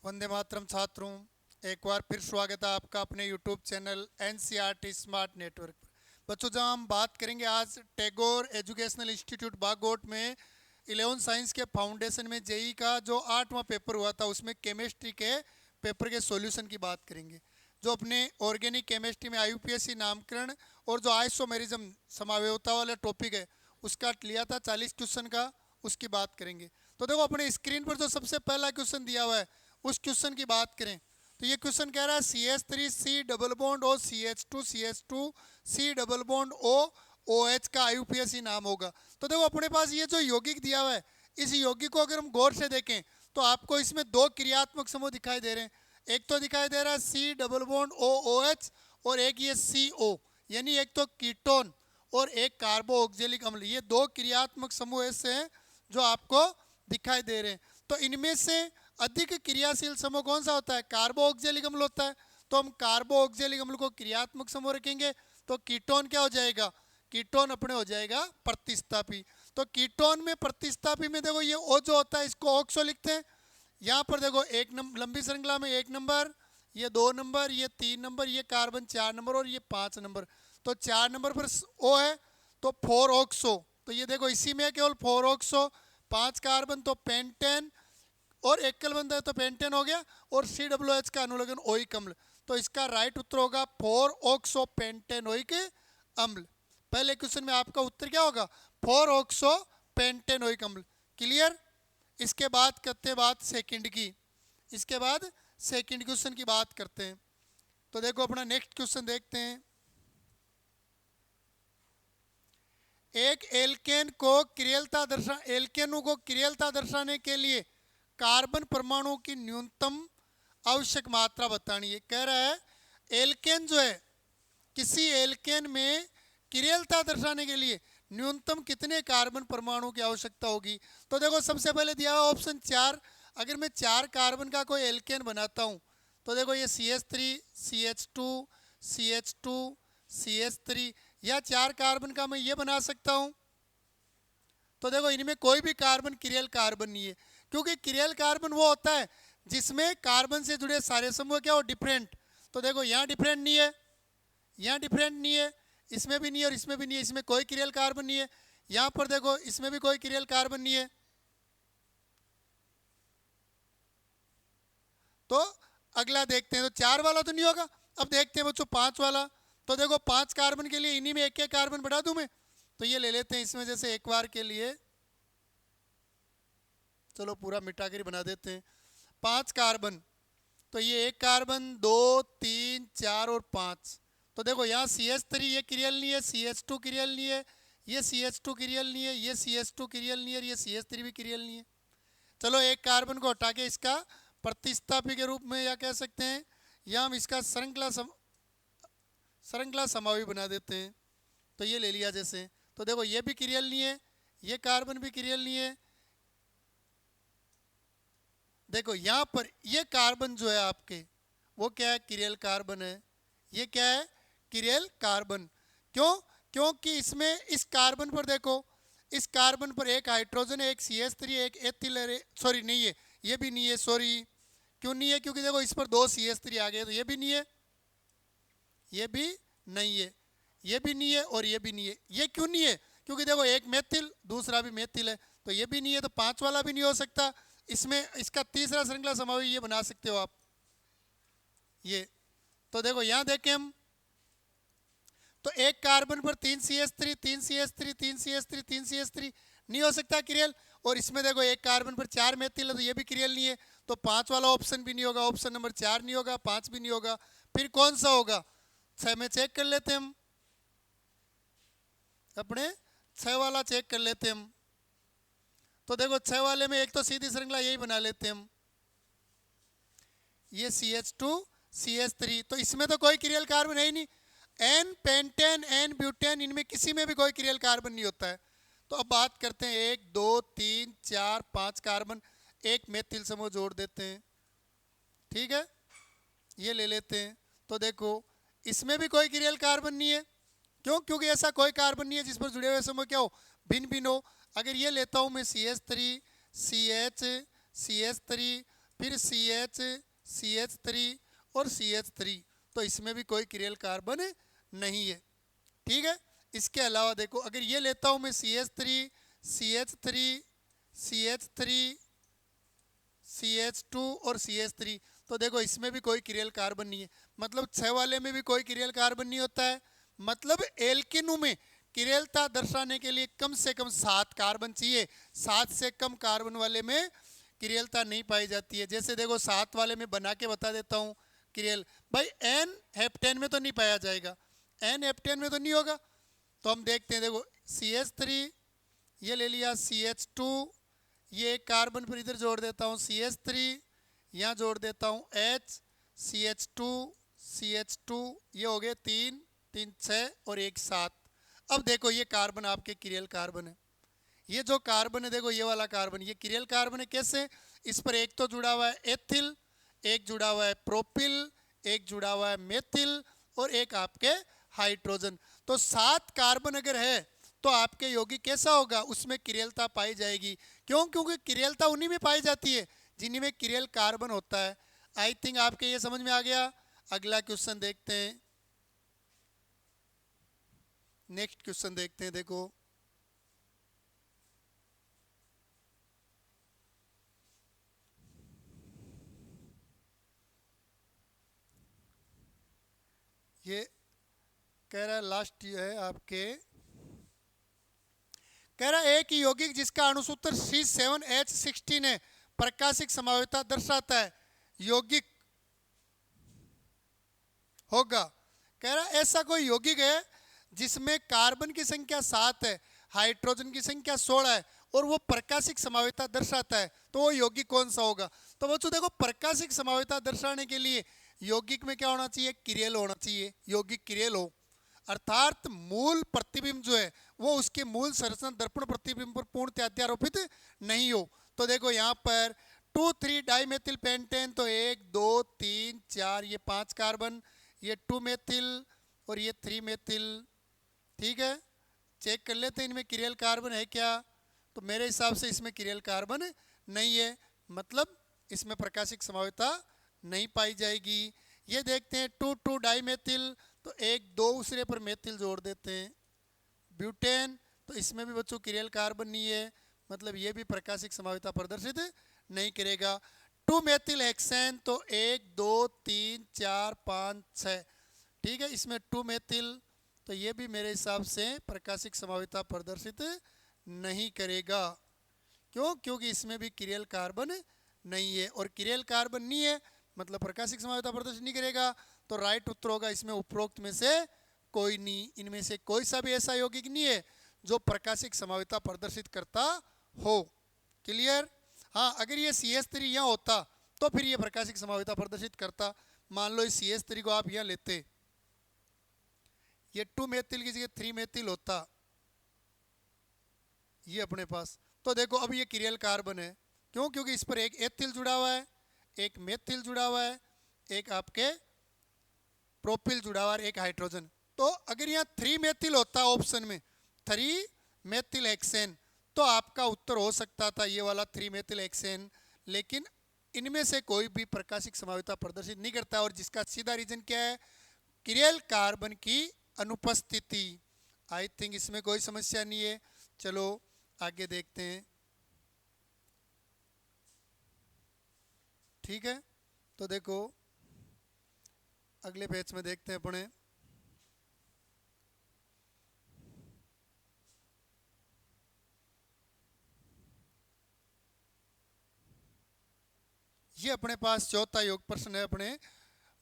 वंदे मातरम छात्रों, एक बार फिर स्वागत है आपका अपने YouTube channel NCERT smart network पर। बच्चों, जहाँ हम बात करेंगे आज टैगोर एजुकेशनल इंस्टीट्यूट बागोट में 11 साइंस के फाउंडेशन में जेई का जो 8वां पेपर हुआ था उसमें केमिस्ट्री के पेपर के सॉल्यूशन की बात करेंगे। जो अपने ऑर्गेनिक केमिस्ट्री में आईयूपीएससी नामकरण और जो आइसोमेरिज्म समावेयता वाला टॉपिक है उसका लिया था 40 क्वेश्चन का, उसकी बात करेंगे। तो देखो अपने स्क्रीन पर जो सबसे पहला क्वेश्चन दिया हुआ है उस क्वेश्चन की बात करें तो ये क्वेश्चन कह रहा है CH3 C double bond O CH2 C double bond O OH का आईयूपीएससी नाम होगा। तो देखो अपने पास ये जो यौगिक दिया हुआ है इस यौगिक को अगर हम गौर से देखें तो आपको इसमें दो क्रियात्मक समूह दिखाई दे रहे हैं। एक तो दिखाई दे रहा है C double bond O OH और एक ये CO, यानी एक तो कीटोन और एक कार्बो ऑक्जेलिक अम्ल। ये दो क्रियात्मक समूह ऐसे हैं जो आपको दिखाई दे रहे हैं। तो इनमें से अधिक क्रियाशील समूह कौन सा होता है? कार्बो ऑक्जेलिक अम्ल होता है। तो हम कार्बो ऑक्जेलिक अम्ल को क्रियात्मक समूह रखेंगे तो कीटोन क्या हो जाएगा? कीटोन अपने हो जाएगा प्रतिस्थापी। तो कीटोन में प्रतिस्थापी में देखो ये O जो होता है इसको ऑक्सो लिखते हैं। यहाँ पर देखो एक नंबर लंबी श्रृंखला में 1 नंबर, ये 2 नंबर, ये 3 नंबर, ये कार्बन 4 नंबर और ये 5 नंबर। तो 4 नंबर पर O है तो 4 ऑक्सो। तो ये देखो इसी में केवल 4 ऑक्सो, 5 कार्बन तो पेंटेन और एकल बंध है तो पेंटेन हो गया और COOH का अनुलग्न ओइक अम्ल। तो इसका राइट उत्तर होगा 4 ऑक्सो पेंटेनोइक अम्ल। पहले क्वेश्चन में आपका उत्तर क्या होगा? 4 ऑक्सो पेंटेनोइक अम्ल। क्लियर? इसके बाद करते हैं बात सेकंड की। इसके बाद सेकंड क्वेश्चन की बात करते हैं। तो देखो अपना नेक्स्ट क्वेश्चन देखते हैं। एक एल्केन को क्रियलता दर्शाने के लिए कार्बन परमाणु की न्यूनतम आवश्यक मात्रा बतानी है। कह रहा है एल्केन जो है, किसी एल्केन में क्रियलता दर्शाने के लिए न्यूनतम कितने कार्बन परमाणु की आवश्यकता होगी? तो देखो सबसे पहले दिया हुआ ऑप्शन 4। अगर मैं 4 कार्बन का कोई एल्केन बनाता हूं तो देखो ये CH3 CH2 CH2 CH3 या 4 कार्बन का मैं ये बना सकता हूं। तो देखो इनमें कोई भी कार्बन क्रियल कार्बन नहीं है, क्योंकि क्रियल कार्बन वो होता है जिसमें कार्बन से जुड़े सारे समूह क्या हो? डिफरेंट। तो देखो यहाँ डिफरेंट नहीं है, यहाँ डिफरेंट नहीं है, इसमें भी नहीं है और इसमें भी नहीं है, इसमें कोई क्रियल कार्बन नहीं है। यहाँ पर देखो इसमें भी कोई क्रियल कार्बन नहीं है। तो अगला देखते हैं। तो 4 वाला तो नहीं होगा। अब देखते हैं बच्चों 5 वाला। तो देखो 5 कार्बन के लिए इन्हीं में एक कार्बन बढ़ा दूं मैं। तो ये ले लेते हैं इसमें, जैसे एक बार के लिए चलो पूरा मिटा कर बना देते हैं। 5 कार्बन, तो ये 1 कार्बन 2 3 4 और 5। तो देखो यहाँ CH3 ये क्रियल नहीं है, CH2 क्रियल नहीं है, ये CH2 क्रियल नहीं है, ये CH2 क्रियल नहीं है, ये CH3 भी क्रियल नहीं है। चलो एक कार्बन को हटा के इसका प्रतिस्थापी के रूप में या कह सकते हैं या हम इसका श्रृंखला समावी बना देते हैं। तो ये ले लिया जैसे। तो देखो ये भी क्रियल नहीं है, ये कार्बन भी क्रियल नहीं है। देखो यहाँ पर ये कार्बन जो है आपके वो क्या है? क्रियल कार्बन है। ये क्या है? Cruel carbon. क्यों? क्योंकि इसमें इस कार्बन पर देखो, इस कार्बन पर एक हाइड्रोजन है, एक CH3 एक एथिल है। सॉरी नहीं है, ये भी नहीं है। सॉरी क्यों नहीं है? क्योंकि देखो इस पर 2 CH3 आ गए, तो ये भी नहीं है, ये भी नहीं है, ये भी नहीं है और ये भी नहीं है। ये क्यों नहीं है? क्योंकि देखो एक मेथिल दूसरा भी मेथिल है, तो ये भी नहीं है। तो 5 वाला भी नहीं हो सकता। इसमें इसका तीसरा श्रृंखला समावी ये बना सकते हो आप ये। तो देखो यहां देखें हम, तो एक कार्बन पर 3 CH3 3 CH3 3 CH3 3 CH3 नहीं हो सकता क्रियल। और इसमें देखो एक कार्बन पर 4 मेथिल है, तो ये भी क्रियल नहीं है। तो 5 वाला ऑप्शन भी नहीं होगा, ऑप्शन नंबर 4 नहीं होगा, 5 भी नहीं होगा। फिर कौन सा होगा? 6 में चेक कर लेते हैं हम, अपने 6 वाला चेक कर लेते हैं हम। तो देखो 6 वाले में एक तो सीधी श्रृंखला यही बना लेते हैं हम, ये CH2 CH3। तो इसमें तो कोई क्रियल कार्बन है ही नहीं। N पेंटेन N ब्यूटेन, इनमें किसी में भी कोई क्रियल कार्बन नहीं होता है। तो अब बात करते हैं 1 2 3 4 5 कार्बन, एक मेथिल समूह जोड़ देते हैं। ठीक है, ये ले लेते हैं। तो देखो इसमें भी कोई क्रियल कार्बन नहीं है। क्यों? क्योंकि ऐसा कोई कार्बन नहीं है जिस पर जुड़े हुए समूह क्या हो? भिन्न भिन्न हो। अगर ये लेता हूं मैं CH3 CH CH3 फिर CH3 और CH3, तो इसमें भी कोई किरेल कार्बन नहीं है। ठीक है। इसके अलावा देखो अगर ये लेता हूं मैं CH3 CH3 CH3 CH2 और CH3, तो देखो इसमें भी कोई किरेल कार्बन नहीं है। मतलब 6 वाले में भी कोई किरेल कार्बन नहीं होता है। मतलब एल्किनो में किरेलता दर्शाने के लिए कम से कम 7 कार्बन चाहिए। 7 से कम कार्बन वाले में किरेलता नहीं पाई जाती है। जैसे देखो 7 वाले में बना के बता देता हूँ किरेल। भाई N हेप्टेन में तो नहीं पाया जाएगा, N हेप्टेन में तो नहीं होगा। तो हम देखते हैं, देखो CH3 ये ले लिया, CH2 ये एक कार्बन पर इधर जोड़ देता हूँ, CH3 यहाँ जोड़ देता हूँ H, CH2 ये हो गए 3 3 6 और 1 7। अब देखो ये कार्बन आपके किरेल कार्बन है। ये जो कार्बन है देखो ये वाला कार्बन ये किरेल कार्बन है। कैसे? इस पर एक तो जुड़ा हुआ है एथिल, एक जुड़ा हुआ है प्रोपिल, एक जुड़ा हुआ है मेथिल और एक आपके हाइड्रोजन। तो 7 कार्बन अगर है तो आपके यौगिक कैसा होगा? उसमें किरेलता पाई जाएगी। क्यों? क्योंकि किरेलता उन्हीं में पाई जाती है जिन्हीं में किरेल कार्बन होता है। आई थिंक आपके ये समझ में आ गया। अगला क्वेश्चन देखते हैं, नेक्स्ट क्वेश्चन देखते हैं। देखो ये कह रहा है लास्ट है आपके, कह रहा है एक यौगिक जिसका अणुसूत्र C7H16 है प्रकाशिक संभाव्यता दर्शाता है, यौगिक होगा। कह रहा है ऐसा कोई यौगिक है जिसमें कार्बन की संख्या 7 है, हाइड्रोजन की संख्या 16 है और वो प्रकाशिक संभाव्यता दर्शाता है, तो वो यौगिक कौन सा होगा? तो बच्चों देखो प्रकाशिक संभाव्यता दर्शाने के लिए यौगिक में क्या होना चाहिए? किरेल होना चाहिए। यौगिक किरेल हो अर्थात मूल प्रतिबिंब जो है वो उसके मूल संरचना दर्पण प्रतिबिंब पर पूर्णतः अध्यारोपित नहीं हो। तो देखो यहाँ पर 2,3 डाइमेथिल पेंटेन, तो 1 2 3 4 ये 5 कार्बन, ये 2 मेथिल और ये 3 मेथिल। ठीक है, चेक कर लेते हैं इनमें किरेल कार्बन है क्या। तो मेरे हिसाब से इसमें किरेल कार्बन नहीं है, मतलब इसमें प्रकाशिक संभाव्यता नहीं पाई जाएगी। ये देखते हैं 2,2 डाइमेथिल, तो 1 2 दूसरे पर मेथिल जोड़ देते हैं, ब्यूटेन, तो इसमें भी बच्चों किरेल कार्बन नहीं है, मतलब ये भी प्रकाशिक संभाव्यता प्रदर्शित नहीं करेगा। 2 मेथिल हेक्सेन, तो 1 2 3 4 5 6। ठीक है, इसमें 2 मेथिल, तो ये भी मेरे हिसाब से प्रकाशिक संभाव्यता प्रदर्शित नहीं करेगा। क्यों? क्योंकि इसमें भी किरेल कार्बन नहीं है, और किरेल कार्बन नहीं है मतलब प्रकाशिक संभाव्यता प्रदर्शित नहीं करेगा। तो राइट उत्तर होगा इसमें उपरोक्त में से कोई नहीं। इनमें से कोई सा भी ऐसा यौगिक नहीं है जो प्रकाशिक संभाव्यता प्रदर्शित करता हो। क्लियर? हाँ, अगर ये CH3 यहाँ होता तो फिर ये प्रकाशिक संभाव्यता प्रदर्शित करता। मान लो इस CH3 को आप यहाँ लेते, ये 2 मेथिल की जगह 3 मेथिल होता ये अपने पास, तो देखो अब ये किरेल कार्बन है। क्यों? क्योंकि इस पर एक एथिल जुड़ा हुआ है, एक मेथिल जुड़ा हुआ है, एक आपके प्रोपिल जुड़ा हुआ है, एक हाइड्रोजन। तो अगर यहाँ 3 मेथिल होता ऑप्शन में 3 मेथिल हेक्सेन, तो आपका उत्तर हो सकता था ये वाला 3 मेथिल हेक्सेन। लेकिन इनमें से कोई भी प्रकाशिक संभाव्यता प्रदर्शित नहीं करता, और जिसका सीधा रीजन क्या है? किरेल कार्बन की अनुपस्थिति। आई थिंक इसमें कोई समस्या नहीं है। चलो आगे देखते हैं। ठीक है, तो देखो अगले पेज में देखते हैं अपने। ये अपने पास चौथा योग प्रश्न है अपने,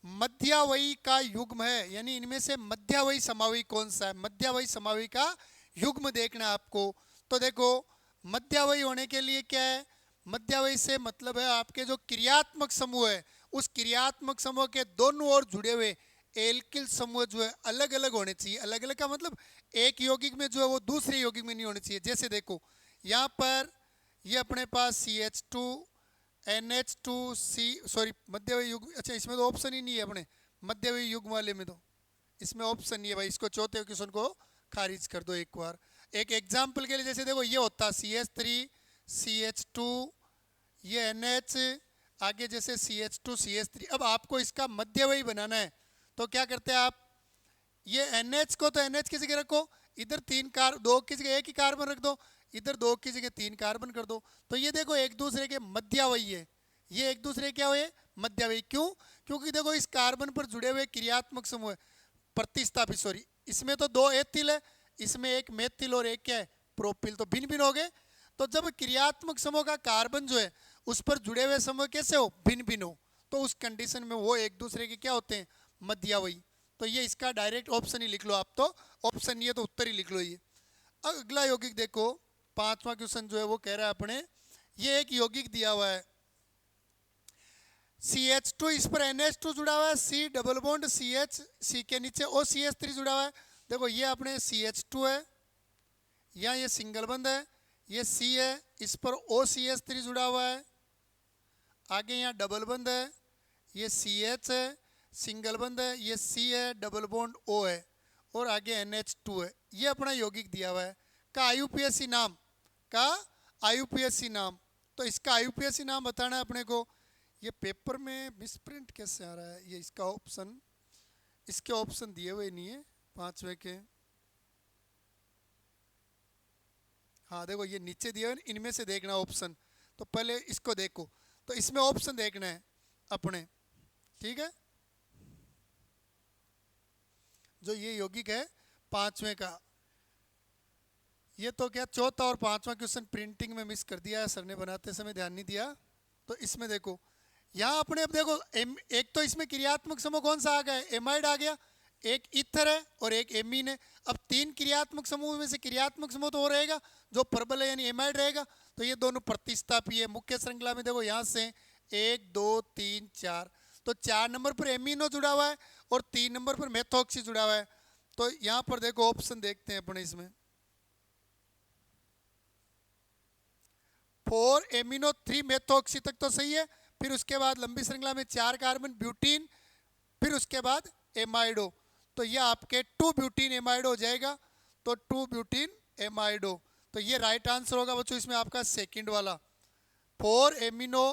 मध्यावयी का युग्म है, यानी इनमें से मध्यावयी समावयी कौन सा है? मध्यावयी समावयी का युग्म देखना है आपको। तो देखो मध्यावयी होने के लिए क्या है? मध्यावयी से मतलब है आपके जो क्रियात्मक समूह है उस क्रियात्मक समूह के दोनों ओर जुड़े हुए एल्किल समूह जो है अलग अलग होने चाहिए। अलग अलग का मतलब एक यौगिक में जो है वो दूसरे यौगिक में नहीं होने चाहिए। जैसे देखो यहाँ पर ये अपने पास CH2 NH2C, सॉरी मध्यवयी युग्म, अच्छा इसमें तो ऑप्शन ही नहीं है अपने मध्यवयी युग्म वाले में, तो इसमें ऑप्शन नहीं है भाई। इसको चौथे क्वेश्चन को खारिज कर दो एक बार। एक एग्जाम्पल के लिए जैसे देखो ये होता CH3 CH2 ये NH आगे जैसे CH2 CH3, अब आपको इसका मध्यवयी बनाना है तो क्या करते हैं आप, ये NH को तो NH की जगह रखो, इधर दो की जगह एक ही कार्बन रख दो, इधर दो की जगह 3 कार्बन कर दो, तो ये देखो एक दूसरे के मध्यावयी है, ये एक दूसरे क्या हुए मध्यावयी। क्यों? क्योंकि देखो इस कार्बन पर जुड़े हुए क्रियात्मक समूह है, प्रतिस्थापित सॉरी, इसमें तो 2 एथिल है, इसमें एक मेथिल और एक क्या है प्रोपिल, तो भिन्न भिन्न हो गए। तो जब क्रियात्मक समूह का कार्बन जो है उस पर जुड़े हुए समूह कैसे हो, भिन्न भिन्न हो, तो उस कंडीशन में वो एक दूसरे के क्या होते हैं, मध्यावयी। तो ये इसका डायरेक्ट ऑप्शन ही लिख लो आप, तो ऑप्शन नहीं है तो उत्तर ही लिख लो ये। अगला यौगिक देखो, 5वां क्वेश्चन जो है वो कह रहा है अपने, ये एक यौगिक दिया हुआ है CH2, इस पर NH2 जुड़ा हुआ है, C double bond CH, C के नीचे OCH3 जुड़ा हुआ है। देखो ये अपने CH2 है, यहाँ ये सिंगल बंद है, ये C है, इस पर OCH3 जुड़ा हुआ है, आगे यहाँ डबल बंद है, ये CH है, सिंगल बंद है, ये C है, डबल बॉन्ड O है, और आगे NH2 है। ये अपना यौगिक दिया हुआ है का IUPAC नाम, का IUPAC नाम। तो इसका IUPAC नाम बताना है अपने को। ये पेपर में मिसप्रिंट कैसे आ रहा है, ये इसका ऑप्शन, इसके ऑप्शन दिए हुए नहीं है 5वें के। हाँ देखो ये नीचे दिए हुए, इनमें से देखना ऑप्शन, तो पहले इसको देखो, तो इसमें ऑप्शन देखना है अपने, ठीक है। जो ये यौगिक है 5वें का, ये तो क्या चौथा और 5वां क्वेश्चन प्रिंटिंग में मिस कर दिया है सर ने, बनाते समय ध्यान नहीं दिया। तो इसमें देखो यहाँ अपने, अब देखो एक तो इसमें क्रियात्मक समूह कौन सा आ गया, एमाइड आ गया, एक ईथर है और एक एमीन है। अब 3 क्रियात्मक समूह में से क्रियात्मक समूह तो हो रहेगा जो प्रबल है यानी एमाइड रहेगा, तो ये दोनों प्रतिस्थापी है। मुख्य श्रृंखला में देखो यहाँ से 1 2 3 4, तो 4 नंबर पर एमिनो जुड़ा हुआ है और 3 नंबर पर मेथोक्सी जुड़ा हुआ है। तो यहाँ पर देखो ऑप्शन देखते हैं अपने, इसमें 4 एमिनो 3 मेथोक्सी तक तो सही है, फिर उसके बाद लंबी श्रृंखला में 4 कार्बन ब्यूटीन, फिर उसके बाद एमाइडो, तो ये आपके 2 ब्यूटीन एमाइडो हो जाएगा, तो 2 ब्यूटीन एमाइडो, तो ये राइट आंसर होगा बच्चों इसमें आपका सेकंड वाला, 4 एमिनो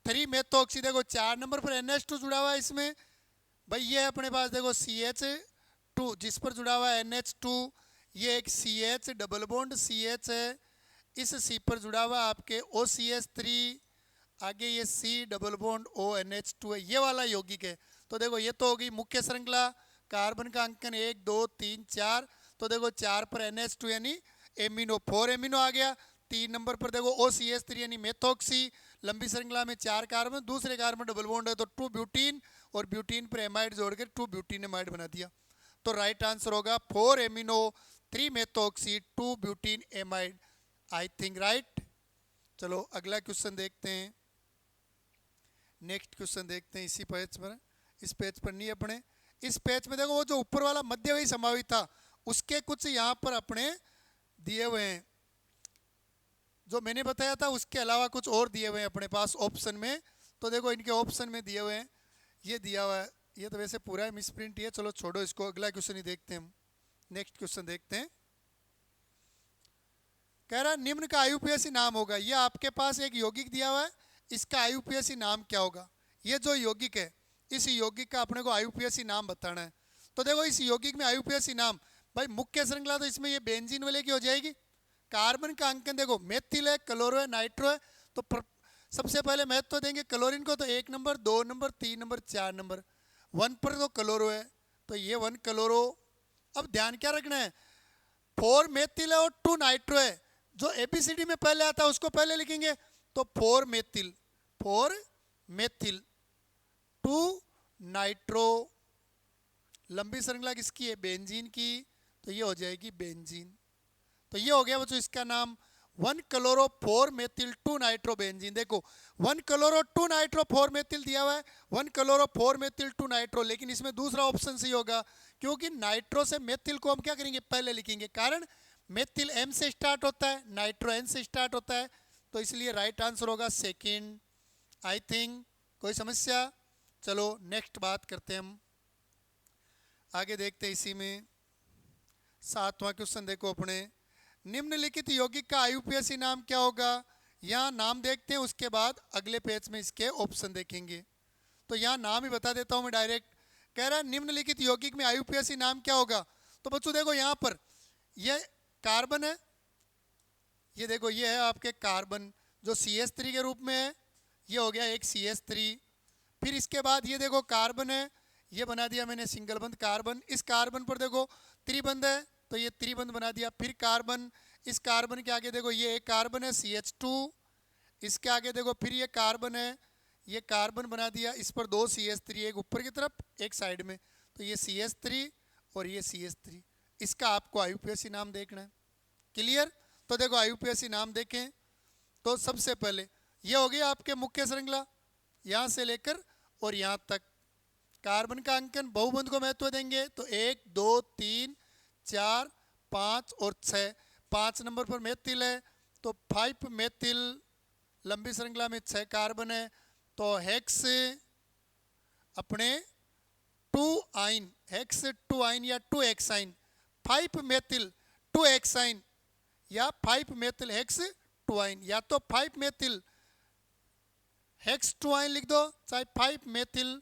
3 मेथोक्सी। देखो 4 नंबर पर NH2 जुड़ा हुआ है इसमें भाई, ये अपने पास देखो CH2 जिस पर जुड़ा हुआ है NH2, ये एक CH डबल बॉन्ड CH है, इस C पर जुड़ा हुआ आपके OCH3, आगे ये C डबल बॉन्ड ONH2 है, ये वाला यौगिक है। तो देखो ये तो हो गई मुख्य श्रृंखला, कार्बन का अंकन 1 2 3 4, तो देखो 4 पर NH2 यानी एमिनो, 4 एमिनो आ गया। 3 नंबर पर देखो OCH3 यानी मेथोक्सी, लंबी श्रृंखला में 4 कार्बन, दूसरे कार्बन डबल बॉन्ड है तो 2 ब्यूटीन, और ब्यूटीन पर एमाइड जोड़कर 2 ब्यूटीन एमाइड बना दिया। तो राइट आंसर होगा 4 amino 3 methoxy 2 butene amide, I think right. चलो अगला क्वेश्चन देखते हैं, नेक्स्ट क्वेश्चन देखते हैं इसी पेज पर, इस पेज पर नहीं अपने, इस पेज में देखो वो जो ऊपर वाला मध्यवयी समावित था उसके कुछ यहाँ पर अपने दिए हुए हैं, जो मैंने बताया था उसके अलावा कुछ और दिए हुए हैं अपने पास ऑप्शन में। तो देखो इनके ऑप्शन में दिए हुए हैं, ये दिया हुआ है, ये तो वैसे पूरा मिसप्रिंट ही है, चलो छोड़ो इसको, अगला क्वेश्चन ही देखते हैं हम। नेक्स्ट क्वेश्चन देखते हैं, कह रहा है निम्न का IUPAC नाम होगा। ये आपके पास एक यौगिक दिया हुआ है, इसका IUPAC नाम क्या होगा। ये जो यौगिक है इस यौगिक का अपने को IUPAC नाम बताना है। तो देखो इस यौगिक में IUPAC नाम, भाई मुख्य श्रृंखला तो इसमें ये बेंजीन वाले की हो जाएगी। कार्बन का अंकन देखो मेथिल है, क्लोरो है, नाइट्रो है, तो सबसे पहले महत्व तो देंगे क्लोरीन को, तो 1 नंबर 2 नंबर 3 नंबर 4 नंबर, 1 पर तो क्लोरो है, तो ये 1 क्लोरो। अब ध्यान क्या रखना है, 4 मेथिल है और 2 नाइट्रो है, जो ABCD में पहले आता है उसको पहले लिखेंगे, तो 4 मेथिल 2 नाइट्रो, लंबी श्रृंखला किसकी है, बेंजीन की, तो ये हो जाएगी बेंजीन। तो ये हो गया बच्चों इसका नाम 1 क्लोरो 4 मेथिल 2 नाइट्रो बेंजीन। देखो 1 क्लोरो 2 नाइट्रो 4 मेथिल दिया हुआ है, 1 क्लोरो 4 मेथिल 2 नाइट्रो, लेकिन इसमें दूसरा ऑप्शन सही होगा, क्योंकि नाइट्रो से मेथिल को हम क्या करेंगे पहले लिखेंगे, कारण मेथिल M से स्टार्ट होता है, नाइट्रो N से स्टार्ट होता है, तो इसलिए राइट आंसर होगा सेकंड, आई थिंक। कोई समस्या? चलो नेक्स्ट बात करते हैं हम, आगे देखते हैं इसी में 7वां क्वेश्चन देखो अपने, निम्नलिखित यौगिक का IUPAC नाम क्या होगा। यहाँ नाम देखते हैं, उसके बाद अगले पेज में इसके ऑप्शन देखेंगे। तो यहाँ नाम ही बता देता हूँ मैं डायरेक्ट। कह रहा है निम्नलिखित यौगिक में आईयूपीएसी नाम क्या होगा। तो बच्चों देखो यहाँ पर ये कार्बन है, ये देखो ये है आपके कार्बन जो CH3 के रूप में है, ये हो गया एक CH3। फिर इसके बाद ये देखो कार्बन है, ये बना दिया मैंने सिंगल बंध कार्बन। इस कार्बन पर देखो त्रिबंध है तो ये त्रिबंध बना दिया। फिर कार्बन, इस कार्बन के आगे देखो ये एक कार्बन है CH2, इसके आगे देखो फिर ये कार्बन है, ये कार्बन बना दिया। इस पर दो CH3, एक ऊपर की तरफ एक साइड में, तो ये CH3 और ये CH3। इसका आपको आईयूपीएसी नाम देखना है। क्लियर। तो देखो आईयूपीएसी नाम देखें तो सबसे पहले ये हो गया आपके मुख्य श्रृंखला, यहाँ से लेकर और यहाँ तक। कार्बन का अंकन बहुबंध को महत्व देंगे तो 1 2 3 4 5 और 6। 5 नंबर पर मेथिल है तो 5 मेथिल, लंबी श्रृंखला में 6 कार्बन है तो हेक्स अपने 2 आइन, हेक्स 2 आइन या 2 एक्साइन, 5 मेथिल 2 एक्साइन या 5 मेथिल हेक्स 2 आइन, या तो 5 मेथिल हेक्स 2 आइन लिख दो, चाहे 5 मेथिल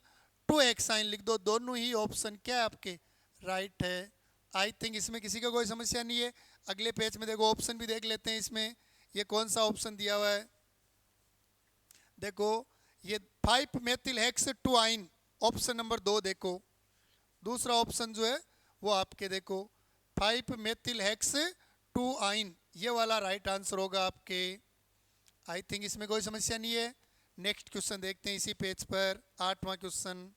2 एक्साइन लिख दो। दोनों ही ऑप्शन क्या है आपके राइट है। आई थिंक इसमें किसी का कोई समस्या नहीं है। अगले पेज में देखो ऑप्शन भी देख लेते हैं इसमें ये कौन सा ऑप्शन दिया हुआ है। देखो ये 5 मेथिल हेक्स 2 आइन ऑप्शन नंबर 2 देखो। दूसरा ऑप्शन जो है वो आपके देखो 5 मेथिल हेक्स 2 आइन, ये वाला राइट आंसर होगा आपके। आई थिंक इसमें कोई समस्या नहीं है। नेक्स्ट क्वेश्चन देखते हैं इसी पेज पर, 8वां क्वेश्चन।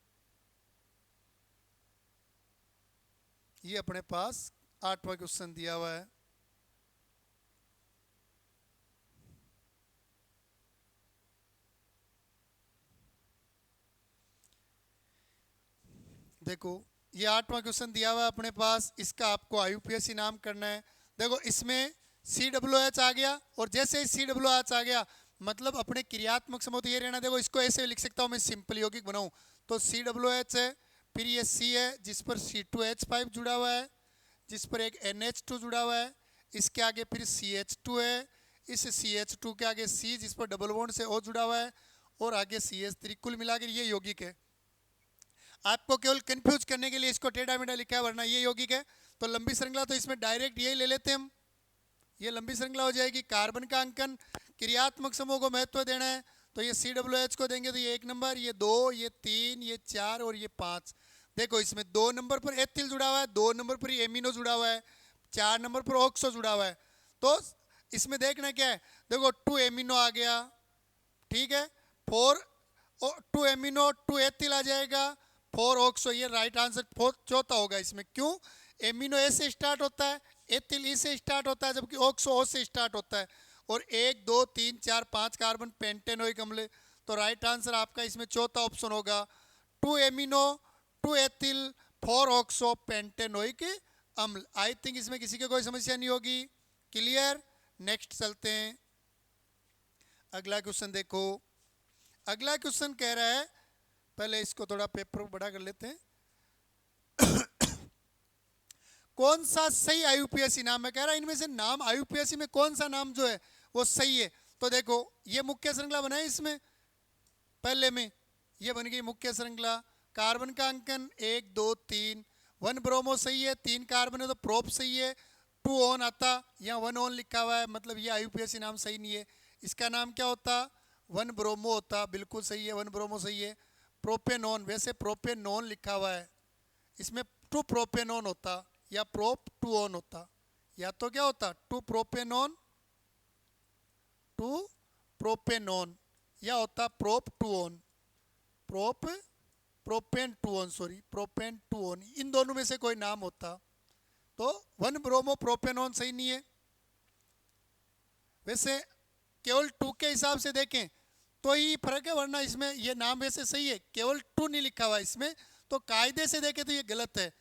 ये अपने पास 8वां क्वेश्चन दिया हुआ है। देखो ये 8वां क्वेश्चन दिया हुआ है अपने पास, इसका आपको आईयूपीएसी नाम करना है। देखो इसमें COOH आ गया और जैसे ही COOH आ गया मतलब अपने क्रियात्मक समूह तो ये रहना। देखो इसको ऐसे लिख सकता हूँ मैं, सिंपल यौगिक बनाऊँ तो COOH है, फिर ये C है जिस पर C2H5 जुड़ा हुआ है, जिस पर एक NH2 जुड़ा हुआ है, इसके आगे फिर CH2 है, इस CH2 के आगे C जिस पर डबल बॉन्ड से O जुड़ा हुआ है, और आगे CH3। कुल मिलाकर ये यौगिक है। आपको केवल कंफ्यूज करने के लिए इसको टेढ़ा मेढ़ा लिखा है, वरना ये यौगिक है। तो लंबी श्रृंखला तो इसमें डायरेक्ट यही ले लेते हैं हम, ये लंबी श्रृंखला हो जाएगी। कार्बन का अंकन क्रियात्मक समूह को महत्व देना है तो ये COOH को देंगे तो ये 1 नंबर, ये 2, ये 3, ये 4 और ये 5। देखो इसमें 2 नंबर पर एथिल जुड़ा हुआ है, 2 नंबर पर एमिनो जुड़ा हुआ है, 4 नंबर पर ऑक्सो जुड़ा हुआ है। तो इसमें देखना क्या है, देखो 2 एमिनो आ गया, ठीक है, 4 2 एमिनो 2 एथिल आ जाएगा, 4 ऑक्सो, ये राइट आंसर चौथा होगा इसमें। क्यों, एमिनो ए से स्टार्ट होता है, एथिल ई से स्टार्ट होता है, जबकि ऑक्सो ओ से स्टार्ट होता है। और 1 2 3 4 5 कार्बन पेंटेनोइक अम्ल, तो राइट आंसर आपका इसमें चौथा ऑप्शन होगा, 2 एमिनो 2 एथिल 4 ऑक्सो पेंटेनोइक अम्ल। आई थिंक इसमें किसी की कोई समस्या नहीं होगी। क्लियर। नेक्स्ट चलते हैं, अगला क्वेश्चन देखो। अगला क्वेश्चन कह रहा है, पहले इसको थोड़ा पेपर बड़ा कर लेते हैं। कौन सा सही आईयूपीएसी नाम है, कह रहा है इनमें से नाम आईयूपीएसी में कौन सा नाम जो है वो सही है। तो देखो ये मुख्य श्रृंखला बनाई, इसमें पहले में ये बन गई मुख्य श्रृंखला। कार्बन का अंकन 1 2 3, 1 ब्रोमो सही है, 3 कार्बन है तो प्रोप सही है, 2 ऑन आता, यहाँ 1 ऑन लिखा हुआ है, मतलब ये आईयूपीएसी नाम सही नहीं है। इसका नाम क्या होता, 1 ब्रोमो होता, बिल्कुल सही है, 1 ब्रोमो सही है। प्रोपेनॉन, वैसे प्रोपेनॉन लिखा हुआ है, इसमें 2 प्रोपेनॉन होता या प्रोप 2 ऑन होता, या तो क्या होता 2 प्रोपेनॉन 2 प्रोपेनॉन, या होता prop 2 one, prop propane 2 one, sorry propane 2 one, इन दोनों में से कोई नाम होता। तो 1 ब्रोमो प्रोपेनॉन सही नहीं है। वैसे केवल 2 के हिसाब से देखें तो ही फर्क है, वरना इसमें ये नाम वैसे सही है, केवल 2 नहीं लिखा हुआ इसमें, तो कायदे से देखें तो ये गलत है।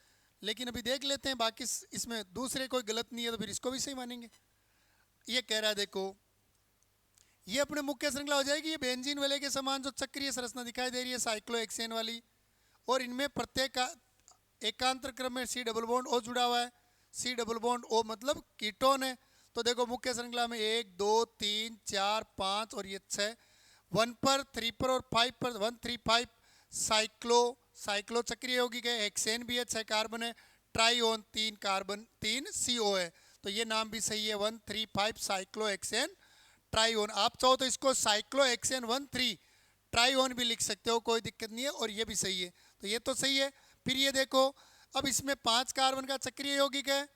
लेकिन अभी देख लेते हैं, बाकी इसमें दूसरे कोई गलत नहीं है तो फिर इसको भी सही मानेंगे। ये कह रहा है देखो, ये अपने मुख्य श्रृंखला हो जाएगी, ये बेंजीन वाले के समान जो चक्रीय संरचना दिखाई दे रही है साइक्लोहेक्सेन वाली, और इनमें प्रत्येक एकांतर क्रम में C डबल बॉन्ड O जुड़ा हुआ है। C डबल बॉन्ड O मतलब कीटोन है, तो देखो मुख्य श्रृंखला में 1 2 3 4 5 और ये 6, 1 पर 3 पर और 5 पर 1 3 5 साइक्लो चक्रीय यौगिक है, हेक्सेन भी है 6 कार्बन है, ट्राईओन 3 कार्बन 3 CO है, तो ये नाम भी सही है 1 3 5 साइक्लो हेक्सेन ट्राईओन। आप चाहो तो इसको साइक्लो हेक्सेन 1 3 ट्राईओन भी लिख सकते हो, कोई दिक्कत नहीं है, और ये भी सही है, तो ये तो सही है। फिर ये देखो अब इसमें 5 कार्बन का चक्रीय यौगिक है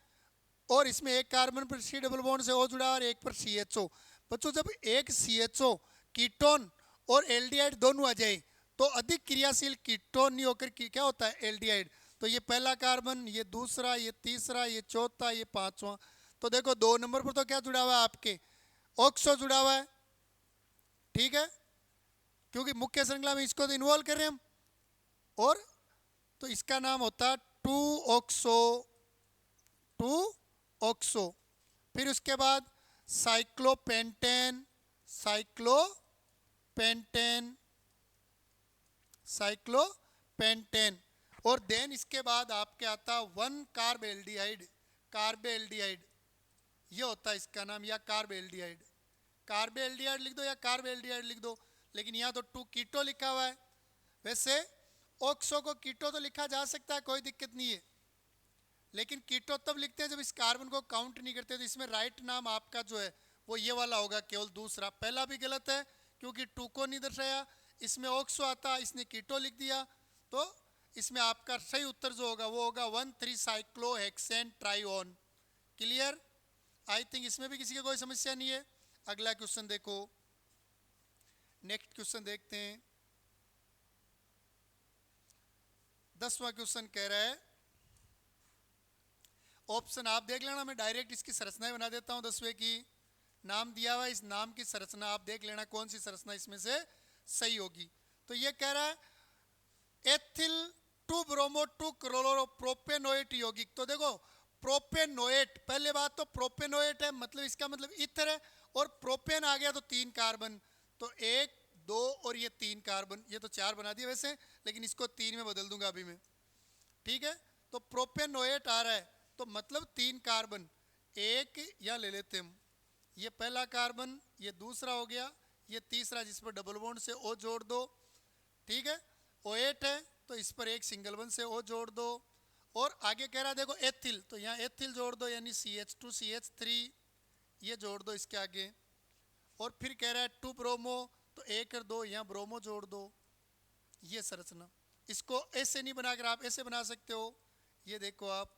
और इसमें 1 कार्बन पर C डबल बॉन्ड से O जुड़ा है और 1 पर CHO। बच्चों जब एक CHO कीटोन और एल्डिहाइड दोनों आ जाए तो अधिक क्रियाशील कीटोन नहीं होकर क्या होता है एल्डिहाइड। तो ये पहला कार्बन, ये दूसरा, ये तीसरा, ये चौथा, ये पांचवा। तो देखो 2 नंबर पर तो क्या जुड़ा हुआ है आपके, ऑक्सो जुड़ा हुआ है, ठीक है, क्योंकि मुख्य श्रृंखला में इसको तो इन्वॉल्व कर रहे हैं हम, और तो इसका नाम होता है 2 ऑक्सो। फिर उसके बाद साइक्लोपेंटेन, और देन इसके बाद आपके आता 1 कार्ब एल्डिहाइड, ये होता है इसका नाम, या कार्ब एल्डिहाइड लिख दो या कार्ब एल्डिहाइड लिख दो, लेकिन यहाँ तो 2 कीटो लिखा हुआ है। वैसे ऑक्सो को कीटो तो लिखा जा सकता है, कोई दिक्कत नहीं है, लेकिन कीटो तब लिखते हैं जब इस कार्बन को काउंट नहीं करते। तो इसमें राइट नाम आपका जो है वो ये वाला होगा, केवल दूसरा, पहला भी गलत है क्योंकि 2 को नहीं दर्शाया, इसमें ऑक्सो आता, इसने कीटो लिख दिया। तो इसमें आपका सही उत्तर जो होगा वो होगा 1 3 cyclo hexane trione. Clear? I think इसमें भी किसी की कोई समस्या नहीं है। अगला क्वेश्चन देखो, नेक्स्ट क्वेश्चन देखते हैं। 10वां क्वेश्चन कह रहा है, ऑप्शन आप देख लेना, मैं डायरेक्ट इसकी संरचनाएं बना देता हूं 10वें की। नाम दिया हुआ है, इस नाम की संरचना आप देख लेना कौन सी संरचना इसमें से सही होगी। तो ये कह रहा है एथिल 2 ब्रोमो 2 क्लोरो प्रोपेनोएट यौगिक। तो देखो प्रोपेनोएट, पहले बात तो प्रोपेनोएट है, मतलब इसका मतलब ईथर है, और प्रोपेन आ गया तो 3 कार्बन, तो 1 2 और ये 3 कार्बन, ये तो 4 बना दिया वैसे, लेकिन इसको 3 में बदल दूंगा अभी मैं, ठीक है। तो प्रोपेनोएट आ रहा है तो मतलब 3 कार्बन, एक या ले लेते हम, ये पहला कार्बन, ये दूसरा हो गया, ये तीसरा जिस पर डबल बॉन्ड से O जोड़ दो, ठीक है। O8 है तो इस पर एक सिंगल बॉन्ड से O जोड़ दो, और आगे कह रहा है देखो एथिल, तो यहाँ एथिल जोड़ दो यानी CH2 CH3 ये जोड़ दो इसके आगे, और फिर कह रहा है 2 ब्रोमो, तो 1 और 2 यहाँ ब्रोमो जोड़ दो, ये संरचना। इसको ऐसे नहीं बनाकर आप ऐसे बना सकते हो, ये देखो आप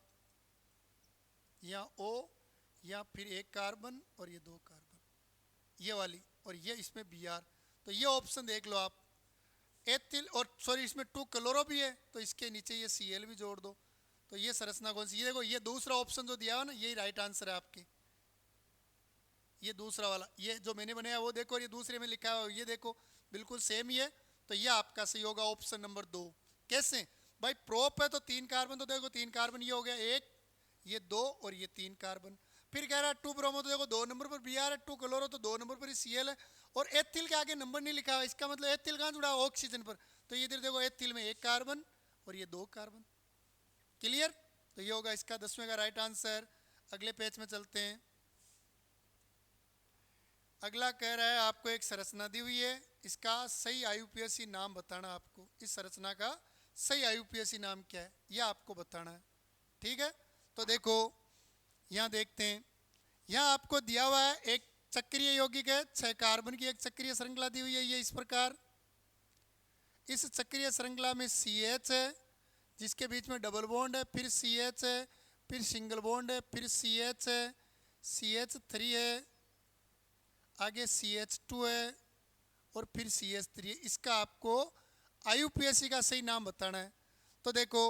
यहाँ O, यहाँ फिर 1 कार्बन और ये 2 कार्बन, ये वाली, और ये इसमें Br। तो ये ऑप्शन देख लो आप, एथिल, और सॉरी इसमें 2 क्लोरो भी है तो इसके नीचे ये Cl भी जोड़ दो। तो ये संरचना कौन सी, ये देखो ये दूसरा ऑप्शन जो दिया हुआ ना यही राइट आंसर है आपके, ये दूसरा वाला, ये जो मैंने बनाया वो देखो, और ये दूसरे में लिखा है ये देखो बिल्कुल सेम ही है, तो ये आपका सही होगा ऑप्शन नंबर 2। कैसे भाई, प्रोप है तो 3 कार्बन, तो देखो 3 कार्बन ये हो गया 1, ये 2 और ये 3 कार्बन। फिर कह रहा है 2 ब्रोमो, तो देखो 2 नंबर पर Br है, 2 क्लोरो तो 2 नंबर पर ही Cl है, और एथिल के आगे नंबर नहीं लिखा हुआ, इसका मतलब एथिल कहाँ जुड़ा है, ऑक्सीजन पर, तो ये इधर देखो एथिल में 1 कार्बन और ये 2 कार्बन। क्लियर? तो ये होगा इसका 10वें का राइट आंसर। अगले पेज में चलते हैं। अगला कह रहा है आपको एक संरचना दी हुई है, इसका सही IUPAC नाम बताना आपको, इस संरचना का सही IUPAC नाम क्या है ये आपको बताना है, ठीक है। तो देखो यहाँ देखते हैं, यहाँ आपको दिया हुआ है एक चक्रीय यौगिक है, 6 कार्बन की एक चक्रीय श्रृंखला दी हुई है, ये इस प्रकार। इस चक्रीय श्रृंखला में CH है जिसके बीच में डबल बॉन्ड है, फिर CH है, फिर सिंगल बॉन्ड है, फिर CH है, CH3 है, आगे CH2 है, और फिर CH3 है। इसका आपको IUPAC का सही नाम बताना है। तो देखो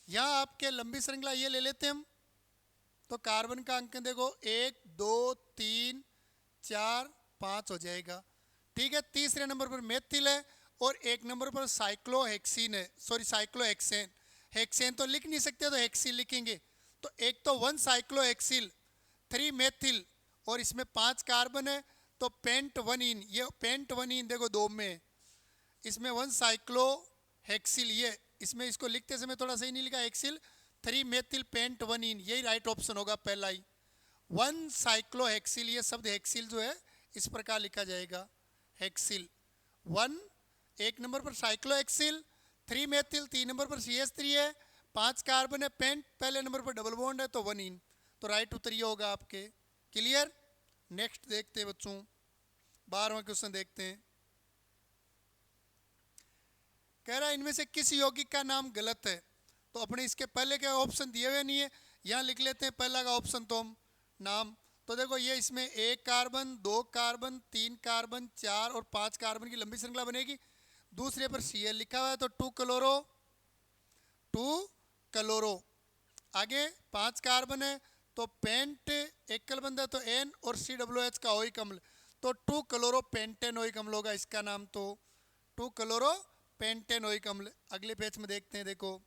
यहाँ आपके लंबी श्रृंखला ये ले लेते हैं हम, तो कार्बन का अंक देखो 1 2 3 4 5 हो जाएगा, ठीक है। तीसरे नंबर पर मेथिल है और 1 नंबर पर साइक्लोहेक्सीन है, सॉरी साइक्लोहेक्सेन, हेक्सेन तो लिख नहीं सकते तो हेक्सिल लिखेंगे। तो एक तो 1 साइक्लोहेक्सिल, 3 मेथिल, और इसमें 5 कार्बन है, तो पेंट 1 इन, ये पेंट 1 इन देखो 2 में, इसमें 1 साइक्लोहेक्सिल, ये इसमें इसको लिखते समय थोड़ा सही नहीं लिखा हेक्सिल, 3 मेथिल पेंट 1 इन, यही राइट ऑप्शन होगा पहला ही। 1 साइक्लोहेक्सिल, ये शब्द हेक्सिल जो है इस प्रकार लिखा जाएगा, हेक्सिल 1 एक नंबर पर साइक्लोहेक्सिल, 3 मेथिल 3 नंबर पर CH3 है, 5 कार्बन है, पेंट पहले नंबर पर डबल बॉन्ड है तो 1 इन, तो राइट उत्तर ये होगा आपके। क्लियर। नेक्स्ट देखते हैं बच्चों, 12वां क्वेश्चन देखते हैं। कह रहा है इनमें से किस यौगिक का नाम गलत है, तो अपने इसके पहले के ऑप्शन दिए हुए नहीं है, यहाँ लिख लेते हैं पहला का ऑप्शन तो हम नाम। तो देखो ये इसमें 1 कार्बन 2 कार्बन 3 कार्बन 4 और 5 कार्बन की लंबी श्रृंखला बनेगी। दूसरे पर Cl लिखा हुआ है तो 2 क्लोरो। आगे 5 कार्बन है तो पेंट एकल बंध है तो N और COOH का ओइक अम्ल, तो 2 क्लोरो पेंटेनोइक अम्ल होगा इसका नाम, तो 2 क्लोरो पेंटेनोइक अम्ल। अगले पेज में देखते हैं, देखो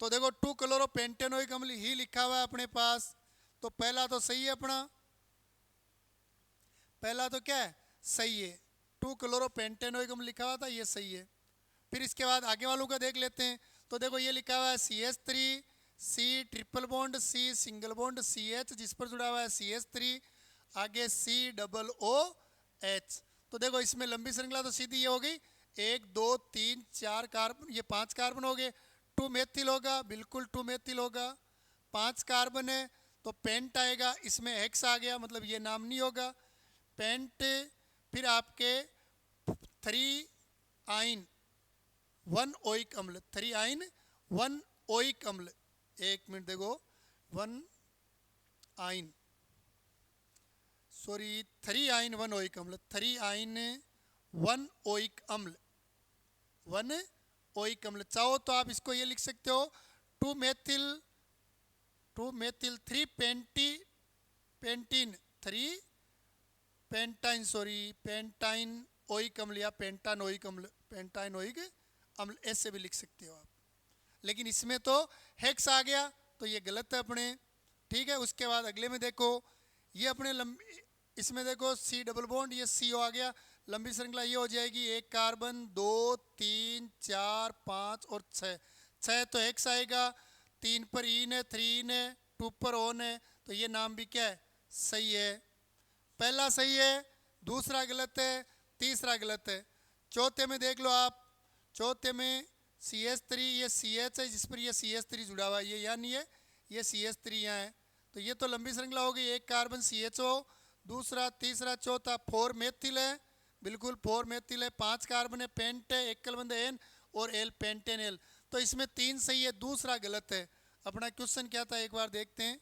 तो देखो 2 क्लोरो पेंटेनोइक अम्ल ही लिखा हुआ है अपने पास, तो पहला तो सही है अपना, पहला तो क्या है सही है, 2 क्लोरो पेंटेनोइक अम्ल लिखा हुआ था ये सही है। फिर इसके बाद आगे वालों का देख लेते हैं, तो देखो ये लिखा हुआ है CH3 C triple bond C single bond CH जिस पर जुड़ा हुआ है CH3, आगे COOH। तो देखो इसमें लंबी श्रृंखला तो सीधी ये हो गई, 1 2 3 4 कार्बन, ये 5 कार्बन हो गए, 2 मेथिल होगा, बिल्कुल 2 मेथिल होगा। 5 कार्बन है तो पेंट आएगा, इसमें हेक्स आ गया मतलब ये नाम नहीं होगा पेंट। फिर आपके 3 आइन 1 ओइक अम्ल, 3 आइन 1 ओइक अम्ल, एक मिनट देखो 1 आइन 3 आइन 1 ओइक अम्ल, 3 आइन 1 ओइक अम्ल, 1 ओइक अम्ल। चाहो तो आप इसको ये लिख सकते हो 2 मेथिल 3 पेंटीन 3 पेंटाइन ओइक अम्ल या पेंटानोइक अम्ल, पेंटाइनोइक अम्ल ऐसे भी लिख सकते हो आप, लेकिन इसमें तो हेक्स आ गया तो ये गलत है अपने। ठीक है, उसके बाद अगले में देखो ये अपने इसमें देखो C डबल बॉन्ड, ये CO आ गया, लंबी श्रृंखला ये हो जाएगी 1 कार्बन 2 3 4 5 और 6 तो हेक्स आएगा, 3 पर इन है 3 इन है 2 पर ओन है, तो ये नाम भी क्या है सही है। पहला सही है, दूसरा गलत है, तीसरा गलत है। चौथे में देख लो आप, चौथे में CH3 ये CH है जिस पर ये CH3 जुड़ा हुआ है, ये यहाँ नहीं है, ये CH3 यहाँ है, तो ये तो लंबी श्रृंखला हो गई, 1 कार्बन CHO, दूसरा तीसरा चौथा 4 मेथिल है, बिल्कुल 4 मेथिल है, 5 कार्बन है, पेंट है, एकल बंध N और L पेंटेन L, तो इसमें 3 सही है, दूसरा गलत है। अपना क्वेश्चन क्या था एक बार देखते हैं,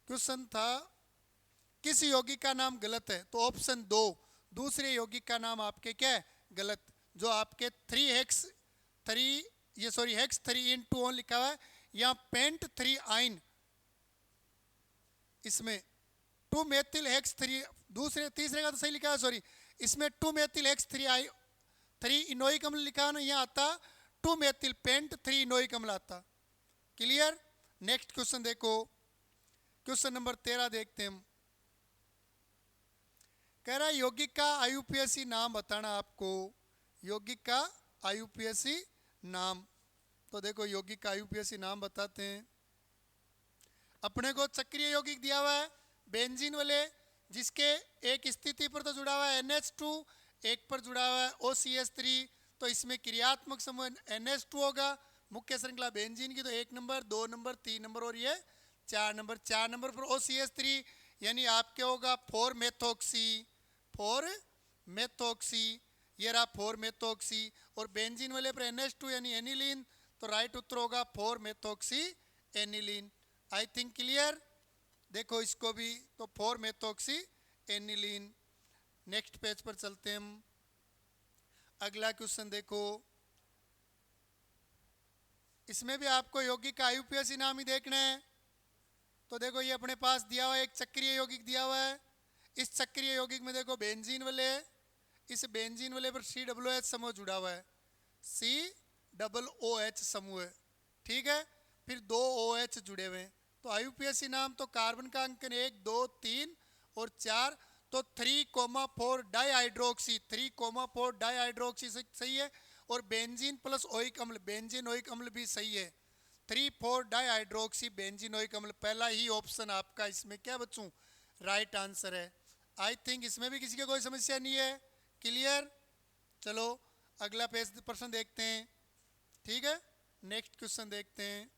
क्वेश्चन था किस यौगिक का नाम गलत है, तो ऑप्शन 2 दूसरे यौगिक का नाम आपके क्या है गलत, जो आपके 3 हेक्स 3 इन 2 ऑन लिखा हुआ है, यहाँ पेंट 3 आइन, इसमें 2 मेथिल हेक्स 3, दूसरे तीसरे का तो सही लिखा है, इसमें 2 मेथिल हेक्स 3 इनोइक अम्ल लिखा है ना, यहाँ आता 2 मेथिल पेंट 3 इनोइक अम्ल आता। क्लियर। नेक्स्ट क्वेश्चन देखो, क्वेश्चन नंबर 13 देखते हैं हम। कह रहा है यौगिक का IUPAC नाम बताना आपको, यौगिक का IUPAC नाम, तो देखो यौगिक का IUPAC नाम बताते हैं। अपने को चक्रीय यौगिक दिया हुआ है बेंजीन वाले, जिसके एक स्थिति पर तो जुड़ा हुआ है NH2, एक पर जुड़ा हुआ है OCH3, तो इसमें क्रियात्मक समूह NH2 होगा, मुख्य श्रृंखला बेंजीन की तो 1 नंबर 2 नंबर 3 नंबर और ये 4 नंबर पर OCH3 यानी आपके होगा 4 मेथोक्सी, ये रहा 4 मेथोक्सी, और बेंजीन वाले पर NH2 यानी एनिलीन, तो राइट उत्तर होगा 4 methoxy aniline. I think clear. देखो इसको भी तो 4 मेथोक्सी एनिलीन। नेक्स्ट पेज पर चलते हैं हम, अगला क्वेश्चन देखो, इसमें भी आपको यौगिक का IUPAC नाम ही देखना है। तो देखो ये अपने पास दिया हुआ है, एक चक्रीय यौगिक दिया हुआ है, इस चक्रीय यौगिक में देखो बेंजीन वाले है, इस बेंजीन वाले पर COOH समूह जुड़ा हुआ है, COOH समूह है, ठीक है, फिर 2 OH जुड़े हुए हैं, तो IUPAC नाम तो कार्बन का अंकन 1 2 3 और 4, तो 3,4 डाईहाइड्रोक्सी, 3,4 डाईहाइड्रोक्सी सही है, और बेंजीन प्लस ओइक अम्ल, बेंजीन ओइक अम्ल भी सही है, 3,4 डाईहाइड्रोक्सी बेंजीनोइक अम्ल, पहला ही ऑप्शन आपका इसमें क्या बच्चों राइट आंसर है। आई थिंक इसमें भी किसी की कोई समस्या नहीं है, क्लियर। चलो अगला पेज प्रश्न देखते हैं, ठीक है। नेक्स्ट क्वेश्चन देखते हैं।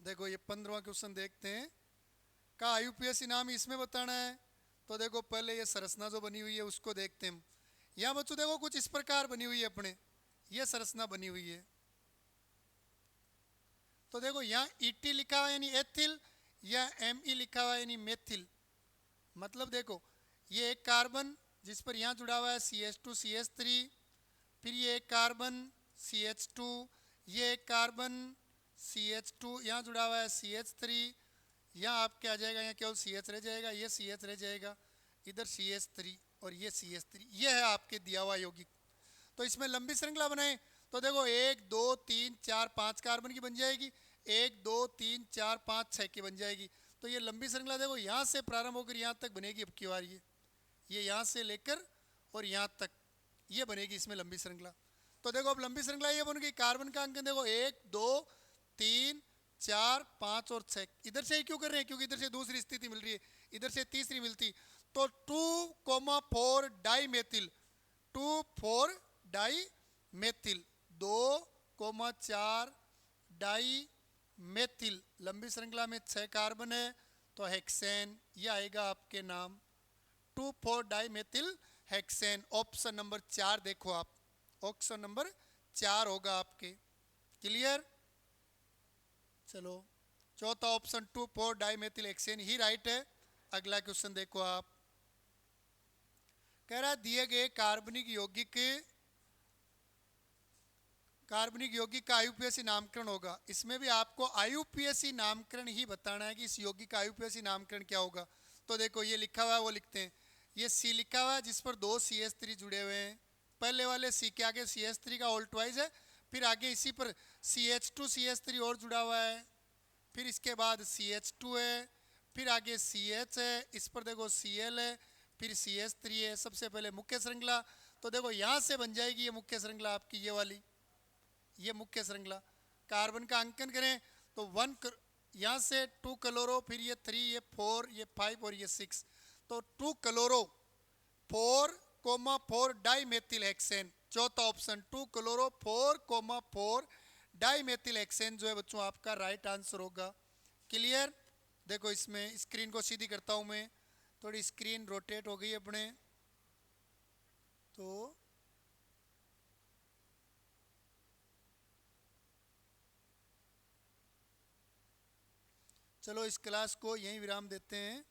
देखो ये 15वां क्वेश्चन देखते हैं। का आईयूपीएसी नाम इसमें बताना है। तो देखो पहले ये संरचना जो बनी हुई है उसको देखते हैं। यहाँ बच्चों देखो कुछ इस प्रकार बनी हुई है अपने, ये संरचना बनी हुई है। तो देखो यहाँ ईटी लिखा हुआ है यानी एथिल, या एमई लिखा हुआ है यानी मेथिल। मतलब देखो ये एक कार्बन जिस पर यहाँ जुड़ा हुआ है CH2 CH3, फिर ये एक कार्बन CH2, ये एक कार्बन CH2 यहाँ जुड़ा हुआ है CH3, यहाँ आपके आ जाएगा, यहाँ केवल CH रह जाएगा, ये CH रह जाएगा, इधर CH3 और ये CH3, ये है आपके दिया हुआ यौगिक। तो इसमें लंबी श्रृंखला बनाएं तो देखो 1 2 3 4 5 कार्बन की बन जाएगी, 1 2 3 4 5 6 की बन जाएगी। तो ये लंबी श्रृंखला देखो यहाँ से प्रारंभ होकर यहाँ तक बनेगी। अब की बार ये यहाँ से लेकर और यहाँ तक ये बनेगी इसमें लंबी श्रृंखला। तो देखो अब लंबी श्रृंखला ये बन गई। कार्बन का अंकन देखो 1 2 3 4 5 और 6। इधर से ही क्यों कर रहे हैं, क्योंकि इधर से दूसरी स्थिति मिल रही है, इधर से तीसरी मिलती। तो 2,4 dimethyl, 2,4 dimethyl, 2,4 dimethyl, लंबी श्रृंखला में 6 कार्बन है तो हेक्सेन, ये आएगा आपके नाम 2,4 dimethyl hexane. Option number 4 देखो आप, ऑप्शन नंबर 4 होगा आपके, क्लियर। चलो चौथा ऑप्शन 2,4 डाई मेथिल हेक्सेन ही राइट है। अगला क्वेश्चन देखो आप, कह रहा दिए गए कार्बनिक यौगिक का आईयूपीएसी नामकरण होगा। इसमें भी आपको आईयूपीएसी नामकरण ही बताना है कि इस यौगिक का आईयूपीएसी नामकरण क्या होगा। तो देखो ये लिखा हुआ है वो लिखते हैं। ये सी लिखा हुआ है जिस पर 2 CH3 जुड़े हुए हैं। पहले वाले सी के आगे CH3 का होल ट्वाइस है, फिर आगे इसी पर CH2 CH3 और जुड़ा हुआ है, फिर इसके बाद CH2 है, फिर आगे CH है, इस पर देखो Cl है, फिर CH3 है। सबसे पहले मुख्य श्रृंखला, तो देखो यहाँ से बन जाएगी ये मुख्य श्रृंखला आपकी, ये वाली ये मुख्य श्रृंखला। कार्बन का अंकन करें तो 1 यहाँ से 2 क्लोरो, फिर ये 3, ये 4, ये 5 और ये 6। तो 2 क्लोरो 4,4 डाईमेथिल हेक्सेन, चौथा ऑप्शन 2 क्लोरो 4,4 डाईमेथिल हेक्सेन जो है बच्चों आपका राइट आंसर होगा, क्लियर। देखो इसमें स्क्रीन को सीधी करता हूं मैं, थोड़ी स्क्रीन रोटेट हो गई अपने, तो चलो इस क्लास को यहीं विराम देते हैं।